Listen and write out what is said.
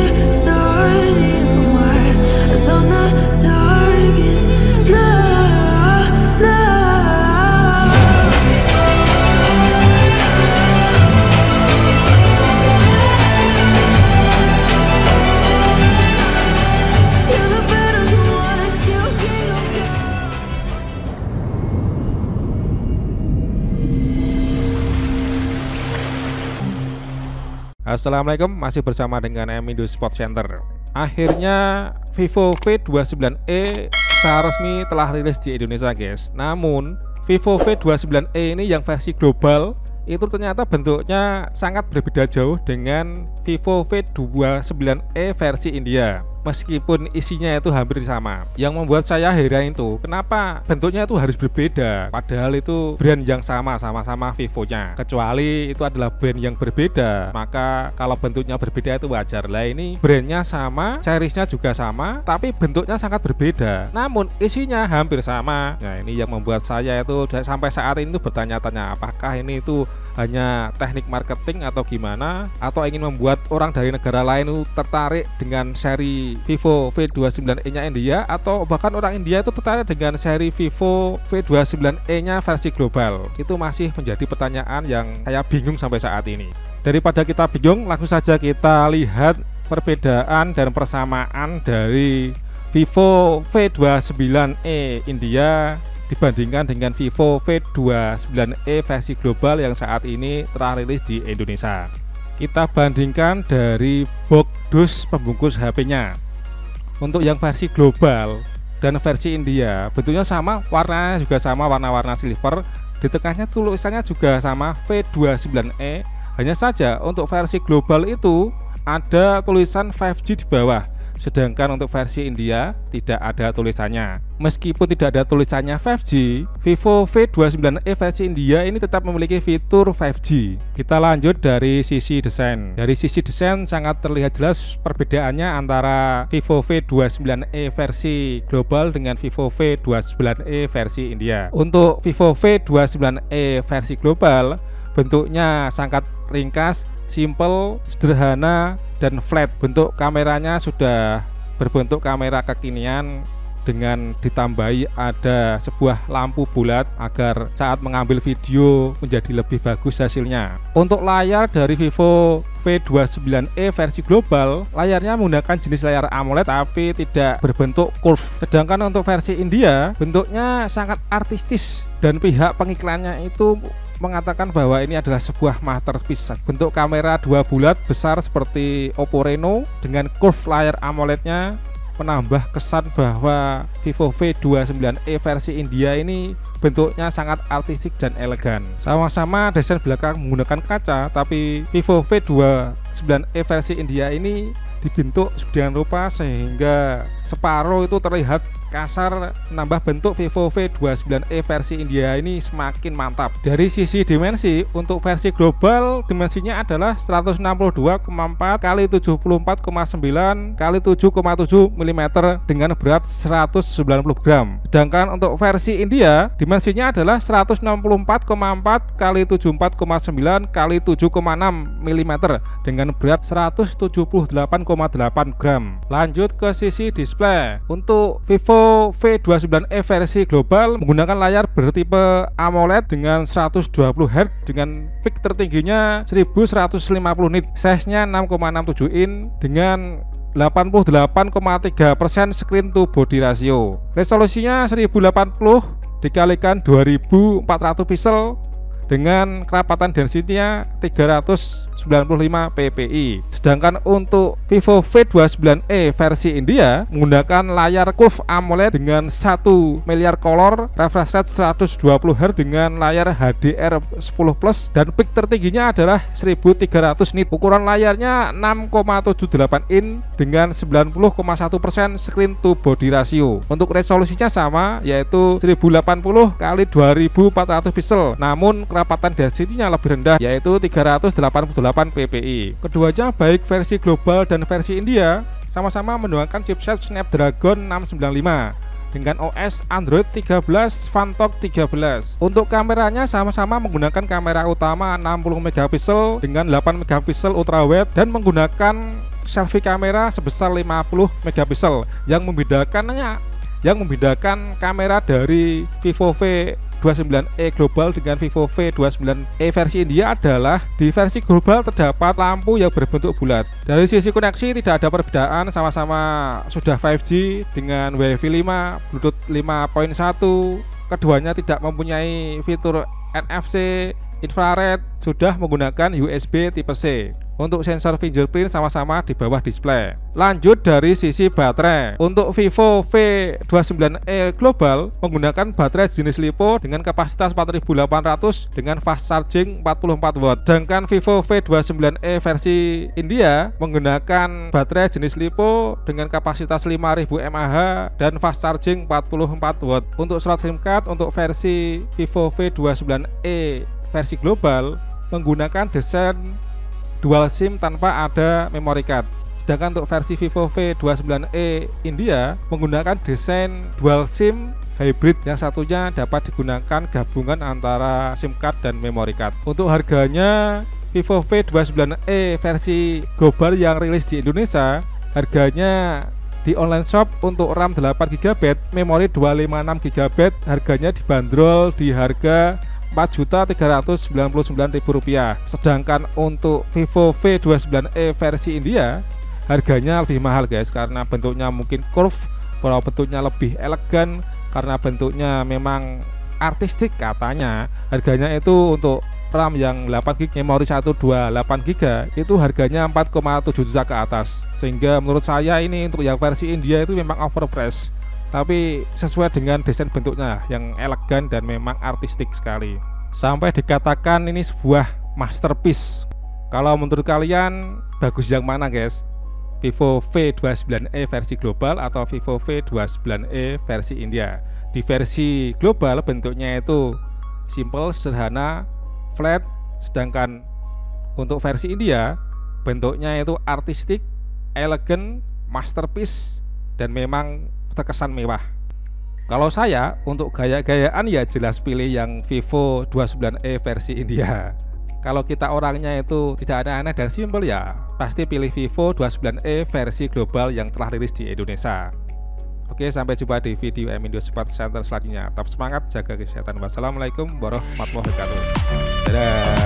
get started. My eyes on the target. Nah, nah. You're the better ones. You king of Assalamualaikum, masih bersama dengan Emindo Sport Center. Akhirnya Vivo V29e secara resmi telah rilis di Indonesia, guys. Namun Vivo V29e ini yang versi global itu ternyata bentuknya sangat berbeda jauh dengan Vivo V29e versi India. Meskipun isinya itu hampir sama. Yang membuat saya heran itu kenapa bentuknya itu harus berbeda, padahal itu brand yang sama-sama Vivo-nya. Kecuali itu adalah brand yang berbeda, maka kalau bentuknya berbeda itu wajar. Lah ini brandnya sama, seriesnya juga sama, tapi bentuknya sangat berbeda, namun isinya hampir sama. Nah ini yang membuat saya itu sampai saat ini tuh bertanya-tanya, apakah ini itu hanya teknik marketing atau gimana, atau ingin membuat orang dari negara lain itu tertarik dengan seri Vivo V29e nya India, atau bahkan orang India itu tertarik dengan seri Vivo V29e nya versi global. Itu masih menjadi pertanyaan yang saya bingung sampai saat ini. Daripada kita bingung, langsung saja kita lihat perbedaan dan persamaan dari Vivo V29e India dibandingkan dengan Vivo V29e versi global yang saat ini telah rilis di Indonesia. Kita bandingkan dari box dus pembungkus HP-nya. Untuk yang versi global dan versi India bentuknya sama, warnanya juga sama, warna-warna silver. Di tengahnya tulisannya juga sama V29e. Hanya saja untuk versi global itu ada tulisan 5G di bawah, sedangkan untuk versi India tidak ada tulisannya. Meskipun tidak ada tulisannya 5G, Vivo V29e versi India ini tetap memiliki fitur 5G. Kita lanjut dari sisi desain. Dari sisi desain sangat terlihat jelas perbedaannya antara Vivo V29e versi global dengan Vivo V29e versi India. Untuk Vivo V29e versi global, bentuknya sangat ringkas, simple, sederhana, dan flat. Bentuk kameranya sudah berbentuk kamera kekinian dengan ditambahi ada sebuah lampu bulat agar saat mengambil video menjadi lebih bagus hasilnya. Untuk layar dari Vivo V29e versi global, layarnya menggunakan jenis layar AMOLED tapi tidak berbentuk curve. Sedangkan untuk versi India bentuknya sangat artistis dan pihak pengiklannya itu mengatakan bahwa ini adalah sebuah masterpiece. Bentuk kamera dua bulat besar seperti Oppo Reno dengan curve layar AMOLED-nya menambah kesan bahwa Vivo V29e versi India ini bentuknya sangat artistik dan elegan. Sama-sama desain belakang menggunakan kaca, tapi Vivo V29e versi India ini dibentuk sedemikian rupa sehingga separuh itu terlihat kasar, menambah bentuk Vivo V29e versi India ini semakin mantap. Dari sisi dimensi, untuk versi global dimensinya adalah 162,4 x 74,9 x 7,7 mm dengan berat 190 gram. Sedangkan untuk versi India dimensinya adalah 164,4 x 74,9 x 7,6 mm dengan berat 178,8 gram. Lanjut ke sisi display. Untuk Vivo V29e versi global menggunakan layar bertipe AMOLED dengan 120 Hz dengan peak tertingginya 1150 nit, size-nya 6,67 in dengan 88,3% screen to body ratio. Resolusinya 1080 dikalikan 2400 pixel dengan kerapatan density-nya 395 ppi. Sedangkan untuk Vivo V29e versi India menggunakan layar curve AMOLED dengan 1 miliar color, refresh rate 120 Hz dengan layar HDR10 Plus dan peak tertingginya adalah 1300 nit. Ukuran layarnya 6,78 in dengan 90,1% screen to body ratio. Untuk resolusinya sama, yaitu 1080 x 2400 pixel, namun kerapatan density-nya lebih rendah, yaitu 388 ppi. Keduanya baik versi global dan versi India sama-sama menggunakan chipset Snapdragon 695 dengan OS Android 13 Fantok 13. Untuk kameranya sama-sama menggunakan kamera utama 60 megapiksel dengan 8 megapiksel ultrawide dan menggunakan selfie kamera sebesar 50 megapiksel. Yang membedakan kamera dari Vivo V29e Global dengan Vivo V29e versi India adalah di versi global terdapat lampu yang berbentuk bulat. Dari sisi koneksi tidak ada perbedaan, sama-sama sudah 5G dengan Wi-Fi 5, Bluetooth 5.1. Keduanya tidak mempunyai fitur NFC, infrared, sudah menggunakan USB tipe C. Untuk sensor fingerprint sama-sama di bawah display. Lanjut dari sisi baterai. Untuk Vivo V29e Global menggunakan baterai jenis LiPo dengan kapasitas 4800 dengan fast charging 44 watt. Sedangkan Vivo V29e versi India menggunakan baterai jenis LiPo dengan kapasitas 5000 mAh dan fast charging 44 watt. Untuk slot SIM card untuk versi Vivo V29e versi global menggunakan desain dual SIM tanpa ada memory card. Sedangkan untuk versi Vivo V29e India menggunakan desain dual SIM hybrid, yang satunya dapat digunakan gabungan antara SIM card dan memory card. Untuk harganya, Vivo V29e versi global yang rilis di Indonesia harganya di online shop untuk RAM 8GB, memori 256GB harganya dibanderol di harga Rp4.399.000. Sedangkan untuk Vivo V29e versi India harganya lebih mahal guys, karena bentuknya mungkin curve, kalau bentuknya lebih elegan, karena bentuknya memang artistik katanya. Harganya itu untuk RAM yang 8GB, memori 128GB itu harganya 4,7 juta ke atas. Sehingga menurut saya ini untuk yang versi India itu memang overpriced, tapi sesuai dengan desain bentuknya yang elegan dan memang artistik sekali, sampai dikatakan ini sebuah masterpiece. Kalau menurut kalian bagus yang mana guys? Vivo V29e versi global atau Vivo V29e versi India? Di versi global bentuknya itu simple, sederhana, flat. Sedangkan untuk versi India bentuknya itu artistik, elegan, masterpiece, dan memang terkesan mewah. Kalau saya untuk gaya-gayaan ya jelas pilih yang Vivo 29e versi India. Kalau kita orangnya itu tidak aneh-aneh dan simple ya pasti pilih Vivo 29e versi global yang telah rilis di Indonesia. Oke, sampai jumpa di video M-Indo Sport Center selanjutnya. Tetap semangat, jaga kesehatan. Wassalamualaikum warahmatullahi wabarakatuh. Dadah.